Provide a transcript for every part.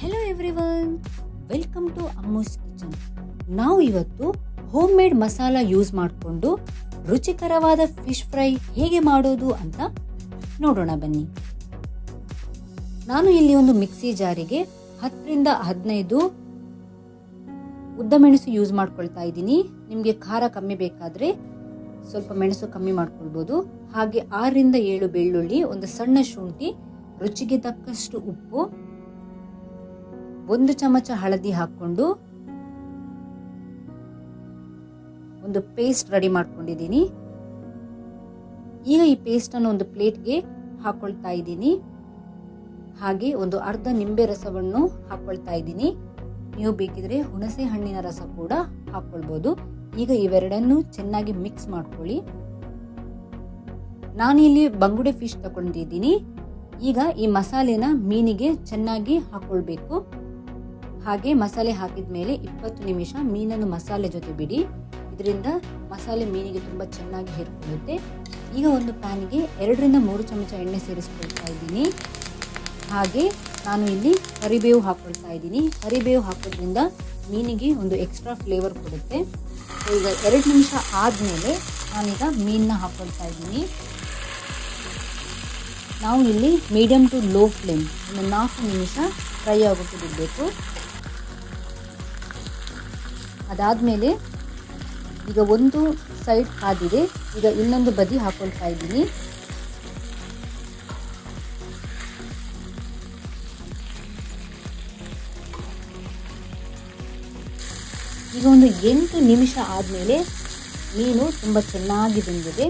Hello everyone, welcome to Ammu's kitchen. ನಾವು ಇವತ್ತು home made masala use ಮಾಡಿಕೊಂಡು ರುಚಿಕರವಾದ ಫಿಶ್ ಫ್ರೈ ಹೇಗೆ ಮಾಡೋದು ಅಂತ ನೋಡೋಣ ಬನ್ನಿ. ನಾನು ಇಲ್ಲಿ ಒಂದು ಮಿಕ್ಸಿ ಜಾರಿಗೆ 10ರಿಂದ 15 ಉದ್ದ ಮೆಣಸು ಯೂಸ್ ಮಾಡ್ಕೊಳ್ತಾ ಇದ್ದೀನಿ. ನಿಮಗೆ ಖಾರ ಕಮ್ಮಿ ಬೇಕಾದರೆ ಸ್ವಲ್ಪ ಮೆಣಸು ಕಮ್ಮಿ ಮಾಡ್ಕೊಳ್ಬೋದು. ಹಾಗೆ 6ರಿಂದ 7 ಬೆಳ್ಳುಳ್ಳಿ, ಒಂದು ಸಣ್ಣ ಶುಂಠಿ, ರುಚಿಗೆ ತಕ್ಕಷ್ಟು ಉಪ್ಪು, 1 ಚಮಚ ಹಳದಿ ಹಾಕೊಂಡು ಒಂದು ಪೇಸ್ಟ್ ರೆಡಿ ಮಾಡ್ಕೊಂಡಿದ್ದೀನಿ. ಈಗ ಈ ಪೇಸ್ಟ್ ಅನ್ನು ಒಂದು ಪ್ಲೇಟ್ಗೆ ಹಾಕೊಳ್ತಾ ಇದ್ದೀನಿ. ಹಾಗೆ ಒಂದು ಅರ್ಧ ನಿಂಬೆ ರಸವನ್ನು ಹಾಕೊಳ್ತಾ ಇದ್ದೀನಿ. ನೀವು ಬೇಕಿದ್ರೆ ಹುಣಸೆ ಹಣ್ಣಿನ ರಸ ಕೂಡ ಹಾಕೊಳ್ಬಹುದು. ಈಗ ಇವೆರಡನ್ನು ಚೆನ್ನಾಗಿ ಮಿಕ್ಸ್ ಮಾಡ್ಕೊಳ್ಳಿ. ನಾನಿಲ್ಲಿ ಬಂಗುಡೆ ಫಿಶ್ ತಗೊಂಡಿದ್ದೀನಿ. ಈಗ ಈ ಮಸಾಲೆನ ಮೀನಿಗೆ ಚೆನ್ನಾಗಿ ಹಾಕೊಳ್ಬೇಕು. ಹಾಗೆ ಮಸಾಲೆ ಹಾಕಿದ ಮೇಲೆ 20 ನಿಮಿಷ ಮೀನನ್ನು ಮಸಾಲೆ ಜೊತೆ ಬಿಡಿ. ಇದರಿಂದ ಮಸಾಲೆ ಮೀನಿಗೆ ತುಂಬ ಚೆನ್ನಾಗಿ ಹೇರ್ಕೊಳ್ಳುತ್ತೆ. ಈಗ ಒಂದು ಪ್ಯಾನಿಗೆ 2ರಿಂದ 3 ಚಮಚ ಎಣ್ಣೆ ಸೇರಿಸ್ಕೊಳ್ತಾ ಇದ್ದೀನಿ. ಹಾಗೆ ನಾನು ಇಲ್ಲಿ ಕರಿಬೇವು ಹಾಕೊಳ್ತಾ ಇದ್ದೀನಿ. ಕರಿಬೇವು ಹಾಕೋದ್ರಿಂದ ಮೀನಿಗೆ ಒಂದು ಎಕ್ಸ್ಟ್ರಾ ಫ್ಲೇವರ್ ಕೊಡುತ್ತೆ. ಈಗ 2 ನಿಮಿಷ ಆದಮೇಲೆ ನಾನೀಗ ಮೀನನ್ನ ಹಾಕೊಳ್ತಾ ಇದ್ದೀನಿ. ನಾವು ಇಲ್ಲಿ ಮೀಡಿಯಮ್ ಟು ಲೋ ಫ್ಲೇಮ್ ಒಂದು 4 ನಿಮಿಷ ಫ್ರೈ ಆಗೋಕ್ಕೆ ಬಿಡಬೇಕು. ಅದಾದಮೇಲೆ ಈಗ ಒಂದು ಸೈಡ್ ಕಾದಿದೆ. ಈಗ ಇನ್ನೊಂದು ಬದಿ ಹಾಕೊಳ್ತಾ ಇದ್ದೀನಿ. ಈಗ ಒಂದು 8 ನಿಮಿಷ ಆದಮೇಲೆ ಮೀನು ತುಂಬ ಚೆನ್ನಾಗಿ ಬೆಂದಿದೆ.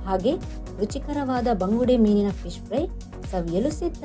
ಹಾಗೆ ರುಚಿಕರವಾದ ಬಂಗುಡೆ ಮೀನಿನ ಫಿಶ್ ಫ್ರೈ ಸವಿಯಲು ಸಿದ್ಧ.